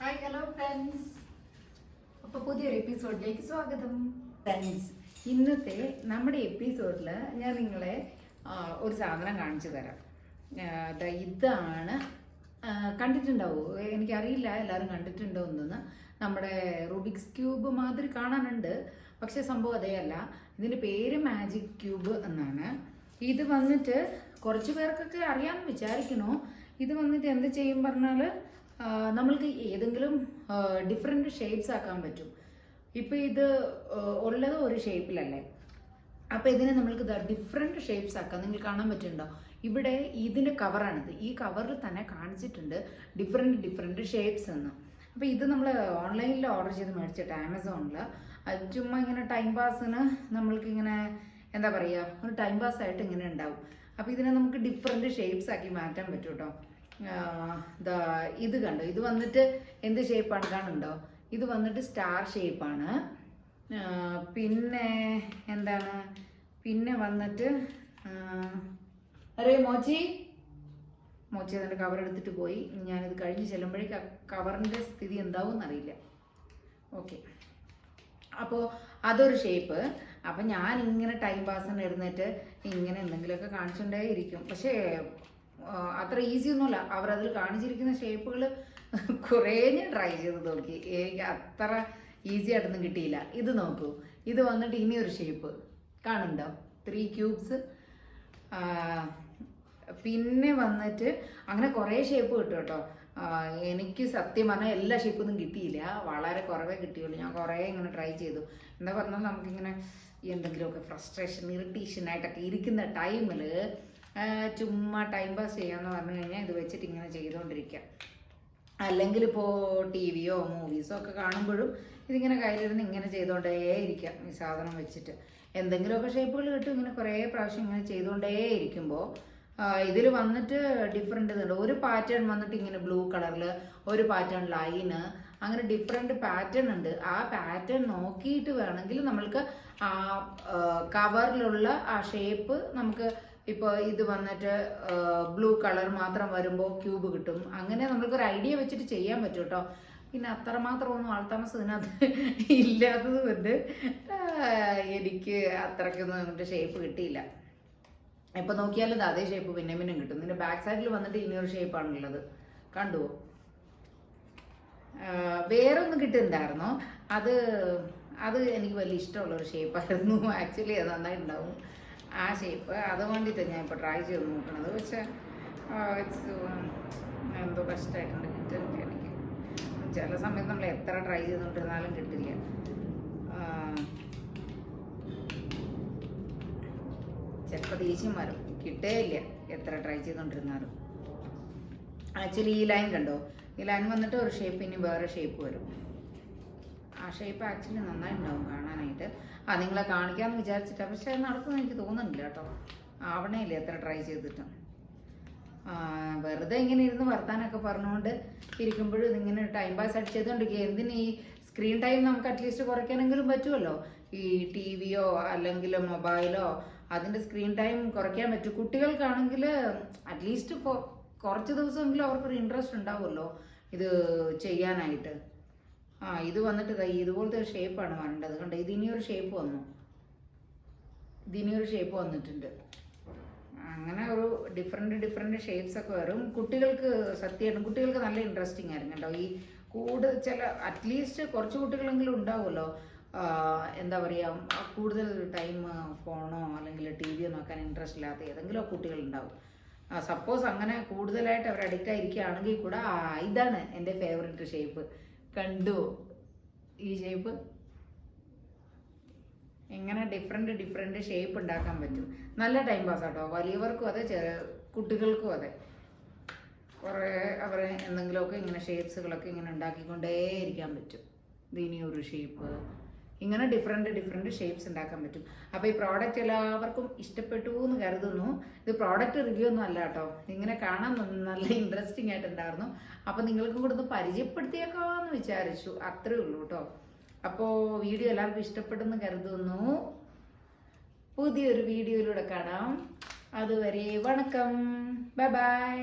Hi hello friends, അപ്പോൾ പുതിയൊരു എപ്പിസോഡിലേക്ക് സ്വാഗതം. ഫ്രണ്ട്സ്, ഇന്നത്തെ നമ്മുടെ എപ്പിസോഡിൽ ഞാൻ നിങ്ങളെ ഒരു സാധനം കാണിച്ചു തരാം. ഇതാണ്, കണ്ടിട്ടുണ്ടാവോ എനിക്കറിയില്ല, എല്ലാവരും കണ്ടിട്ടുണ്ടോ എന്നൊന്ന്. നമ്മുടെ റുബിക്സ് ക്യൂബ് മാതിരി കാണാനുണ്ട്, പക്ഷെ സംഭവം അതേ അല്ല. ഇതിൻ്റെ പേര് മാജിക് ക്യൂബ് എന്നാണ്. ഇത് വന്നിട്ട് കുറച്ച് പേർക്കൊക്കെ അറിയാമെന്ന് വിചാരിക്കണോ. ഇത് വന്നിട്ട് എന്ത് ചെയ്യും പറഞ്ഞാൽ നമ്മൾക്ക് ഏതെങ്കിലും ഡിഫറെൻറ്റ് ഷേപ്സ് ആക്കാൻ പറ്റും. ഇപ്പം ഇത് ഉള്ളത് ഒരു ഷേപ്പിലല്ലേ, അപ്പോൾ ഇതിനെ നമ്മൾക്ക് ഡിഫറെൻറ്റ് ഷേപ്സ് ആക്കാം. നിങ്ങൾ കാണാൻ പറ്റുന്നുണ്ടോ? ഇവിടെ ഇതിൻ്റെ കവറാണിത്. ഈ കവറിൽ തന്നെ കാണിച്ചിട്ടുണ്ട് ഡിഫറെൻറ്റ് ഷേപ്സ് എന്ന്. അപ്പോൾ ഇത് നമ്മൾ ഓൺലൈനിൽ ഓർഡർ ചെയ്ത് മേടിച്ചിട്ട് ആമസോണിൽ. അത് ചുമ്മാ ഇങ്ങനെ ടൈം പാസിന് നമ്മൾക്കിങ്ങനെ എന്താ പറയുക, ഒരു ടൈം പാസ് ആയിട്ട് ഇങ്ങനെ ഉണ്ടാവും. അപ്പോൾ ഇതിനെ നമുക്ക് ഡിഫറെൻറ്റ് ഷേപ്സ് ആക്കി മാറ്റാൻ പറ്റും കേട്ടോ. ഇത് കണ്ടോ, ഇത് വന്നിട്ട് എന്ത് ഷേപ്പാണ് കാണുന്നുണ്ടോ? ഇത് വന്നിട്ട് സ്റ്റാർ ഷേപ്പാണ്. പിന്നെ എന്താണ്, പിന്നെ വന്നിട്ട് അരേ മോച്ചി അതിൻ്റെ കവർ എടുത്തിട്ട് പോയി. ഞാനിത് കഴിഞ്ഞ് ചെല്ലുമ്പോഴേക്ക് കവറിൻ്റെ സ്ഥിതി എന്താവും എന്നറിയില്ല. ഓക്കെ, അപ്പോൾ അതൊരു ഷേപ്പ്. അപ്പം ഞാൻ ഇങ്ങനെ ടൈം പാസിന് ഇരുന്നിട്ട് ഇങ്ങനെ എന്തെങ്കിലുമൊക്കെ കാണിച്ചുകൊണ്ടേ ഇരിക്കും. പക്ഷേ അത്ര ഈസി ഒന്നുമല്ല. അവരതിൽ കാണിച്ചിരിക്കുന്ന ഷേപ്പുകൾ കുറേ ഞാൻ ട്രൈ ചെയ്ത് നോക്കി, എനിക്ക് അത്ര ഈസി ആയിട്ടൊന്നും കിട്ടിയില്ല. ഇത് നോക്കൂ, ഇത് വന്നിട്ട് ഇനിയൊരു ഷേപ്പ് കാണുന്നുണ്ടോ? 3 ക്യൂബ്സ്. പിന്നെ വന്നിട്ട് അങ്ങനെ കുറേ ഷേപ്പ് കിട്ടും കേട്ടോ. എനിക്ക് സത്യം പറഞ്ഞാൽ എല്ലാ ഷേപ്പൊന്നും കിട്ടിയില്ല, വളരെ കുറവേ കിട്ടിയുള്ളൂ. ഞാൻ കുറേ ഇങ്ങനെ ട്രൈ ചെയ്തു. എന്താ പറഞ്ഞാൽ നമുക്കിങ്ങനെ എന്തെങ്കിലുമൊക്കെ ഫ്രസ്ട്രേഷൻ, ഇറിറ്റേഷനായിട്ടൊക്കെ ഇരിക്കുന്ന ടൈമിൽ ചുമ്മാ ടൈം പാസ് ചെയ്യാമെന്ന് പറഞ്ഞു കഴിഞ്ഞാൽ ഇത് വെച്ചിട്ട് ഇങ്ങനെ ചെയ്തുകൊണ്ടിരിക്കുക. അല്ലെങ്കിൽ ഇപ്പോൾ ടി വിയോ മൂവീസോ ഒക്കെ കാണുമ്പോഴും ഇതിങ്ങനെ കയ്യിലിരുന്ന് ഇങ്ങനെ ചെയ്തുകൊണ്ടേ ഇരിക്കാം. ഈ സാധനം വെച്ചിട്ട് എന്തെങ്കിലുമൊക്കെ ഷേപ്പുകൾ കിട്ടും. ഇങ്ങനെ കുറേ പ്രാവശ്യം ഇങ്ങനെ ചെയ്തുകൊണ്ടേ ഇരിക്കുമ്പോൾ ഇതിൽ വന്നിട്ട് ഡിഫറെൻ്റ് ഇതുണ്ട്. ഒരു പാറ്റേൺ വന്നിട്ട് ഇങ്ങനെ ബ്ലൂ കളറിൽ, ഒരു പാറ്റേൺ ലൈന്, അങ്ങനെ ഡിഫറെൻറ്റ് പാറ്റേൺ ഉണ്ട്. ആ പാറ്റേൺ നോക്കിയിട്ട് വേണമെങ്കിൽ നമ്മൾക്ക് ആ കവറിലുള്ള ആ ഷേപ്പ് നമുക്ക് ഇപ്പോൾ ഇത് വന്നിട്ട് ബ്ലൂ കളർ മാത്രം വരുമ്പോൾ ക്യൂബ് കിട്ടും. അങ്ങനെ നമ്മൾക്കൊരു ഐഡിയ വെച്ചിട്ട് ചെയ്യാൻ പറ്റും കേട്ടോ. പിന്നെ അത്രമാത്രം ഒന്നും ആൾത്താമസം ഇതിനകത്ത് ഇല്ലാത്തത് കൊണ്ട് എനിക്ക് അത്രയ്ക്കൊന്നും അങ്ങോട്ട് ഷേപ്പ് കിട്ടിയില്ല. ഇപ്പം നോക്കിയാലും അതേ ഷേപ്പ് പിന്നെ കിട്ടും. ഇതിൻ്റെ ബാക്ക് സൈഡിൽ വന്നിട്ട് ഇനിയൊരു ഷേപ്പാണുള്ളത്, കണ്ടുവോ? വേറെ ഒന്ന് കിട്ടുന്നുണ്ടായിരുന്നു, അത് എനിക്ക് വലിയ ഇഷ്ടമുള്ളൊരു ഷേപ്പായിരുന്നു. ആക്ച്വലി അത് നന്നായിട്ടുണ്ടാവും ആ ഷേപ്പ്. അത് വേണ്ടിയിട്ടാണ് ഞാൻ ഇപ്പോൾ ട്രൈ ചെയ്ത് നോക്കണത്. പക്ഷേ എന്തോ കഷ്ടമായിട്ടുണ്ട്, കിട്ടുന്നില്ല എനിക്ക്. ചില സമയത്ത് നമ്മൾ എത്ര ട്രൈ ചെയ്തുകൊണ്ടിരുന്നാലും കിട്ടില്ല. ചിലപ്പോൾ ദേഷ്യം വരും, കിട്ടേയില്ല എത്ര ട്രൈ ചെയ്തുകൊണ്ടിരുന്നാലും. ആക്ച്വലി ഈ ലൈൻ കണ്ടോ, ഈ ലൈൻ വന്നിട്ട് ഒരു ഷേപ്പ്, ഇനി വേറെ ഷേപ്പ് വരും. ആ ഷേപ്പ് ആക്ച്വലി നന്നായിട്ടുണ്ടാവും കാണാനായിട്ട്. നിങ്ങളെ കാണിക്കാമെന്ന് വിചാരിച്ചിട്ടാണ്, പക്ഷെ അത് നടക്കുമെന്ന് എനിക്ക് തോന്നുന്നില്ല കേട്ടോ. ആവണേ ഇല്ല എത്ര ട്രൈ ചെയ്തിട്ടും. വെറുതെ ഇങ്ങനെ ഇരുന്ന് വർത്താനൊക്കെ പറഞ്ഞുകൊണ്ട് ഇരിക്കുമ്പോഴും ഇതിങ്ങനെ ടൈം പാസ് ആയിട്ട് ചെയ്തുകൊണ്ടിരിക്കുക. എന്തിന് ഈ സ്ക്രീൻ ടൈം നമുക്ക് അറ്റ്ലീസ്റ്റ് കുറയ്ക്കാനെങ്കിലും പറ്റുമല്ലോ. ഈ ടി വിയോ അല്ലെങ്കിൽ മൊബൈലോ അതിൻ്റെ സ്ക്രീൻ ടൈം കുറയ്ക്കാൻ പറ്റും. കുട്ടികൾക്കാണെങ്കിൽ അറ്റ്ലീസ്റ്റ് കുറച്ച് ദിവസമെങ്കിലും അവർക്കൊരു ഇൻട്രസ്റ്റ് ഉണ്ടാവുമല്ലോ ഇത് ചെയ്യാനായിട്ട്. ഇത് വന്നിട്ട് ഇതുപോലത്തെ ഒരു ഷേപ്പാണ് വരേണ്ടത്. കണ്ടോ, ഇതിനിയൊരു ഷേപ്പ് വന്നു, ഇതിനിയൊരു ഷേപ്പ് വന്നിട്ടുണ്ട്. അങ്ങനെ ഒരു ഡിഫറെൻറ്റ് ഷേപ്സ് ഒക്കെ വരും. കുട്ടികൾക്ക് സത്യമായിട്ടും കുട്ടികൾക്ക് നല്ല ഇൻട്രസ്റ്റിംഗ് ആയിരുന്നു കേട്ടോ. ഈ ചില അറ്റ്ലീസ്റ്റ് കുറച്ച് കുട്ടികളെങ്കിലും ഉണ്ടാവുമല്ലോ, എന്താ പറയുക, കൂടുതൽ ടൈം ഫോണോ അല്ലെങ്കിൽ ടി വിയോ നോക്കാൻ ഇൻട്രസ്റ്റ് ഇല്ലാത്ത ഏതെങ്കിലും കുട്ടികളുണ്ടാവും. സപ്പോസ് അങ്ങനെ കൂടുതലായിട്ട് അവർ അഡിക്റ്റ് ആയിരിക്കുകയാണെങ്കിൽ കൂടെ ഇതാണ് എൻ്റെ ഫേവറേറ്റ് ഷേപ്പ്. കണ്ടുവോ ഈ ഷേപ്പ്? എങ്ങനെ ഡിഫറെൻറ്റ് ഷേപ്പ് ഉണ്ടാക്കാൻ പറ്റും. നല്ല ടൈം പാസ് ആട്ടോ, വലിയവർക്കും അതെ കുട്ടികൾക്കും അതെ. കുറേ അവർ എന്തെങ്കിലുമൊക്കെ ഇങ്ങനെ ഷേപ്സുകളൊക്കെ ഇങ്ങനെ ഉണ്ടാക്കിക്കൊണ്ടേ ഇരിക്കാൻ പറ്റും. ഇതിനിയൊരു ഷേപ്പ്, ഇങ്ങനെ ഡിഫറെൻറ്റ് ഷേപ്സ് ഉണ്ടാക്കാൻ പറ്റും. അപ്പോൾ ഈ പ്രോഡക്റ്റ് എല്ലാവർക്കും ഇഷ്ടപ്പെട്ടു എന്ന് കരുതുന്നു. ഇത് പ്രോഡക്റ്റ് റിവ്യൂ ഒന്നും അല്ല കേട്ടോ, ഇങ്ങനെ കാണാൻ നല്ല ഇൻട്രസ്റ്റിംഗ് ആയിട്ടുണ്ടായിരുന്നു. അപ്പോൾ നിങ്ങൾക്കും കൂടെ ഒന്ന് പരിചയപ്പെടുത്തിയേക്കാമെന്ന് വിചാരിച്ചു, അത്രേ ഉള്ളൂ കേട്ടോ. അപ്പോൾ വീഡിയോ എല്ലാവർക്കും ഇഷ്ടപ്പെട്ടെന്ന് കരുതുന്നു. പുതിയൊരു വീഡിയോയിലൂടെ കാണാം. അതുവരെ വണക്കം, ബൈ ബൈ.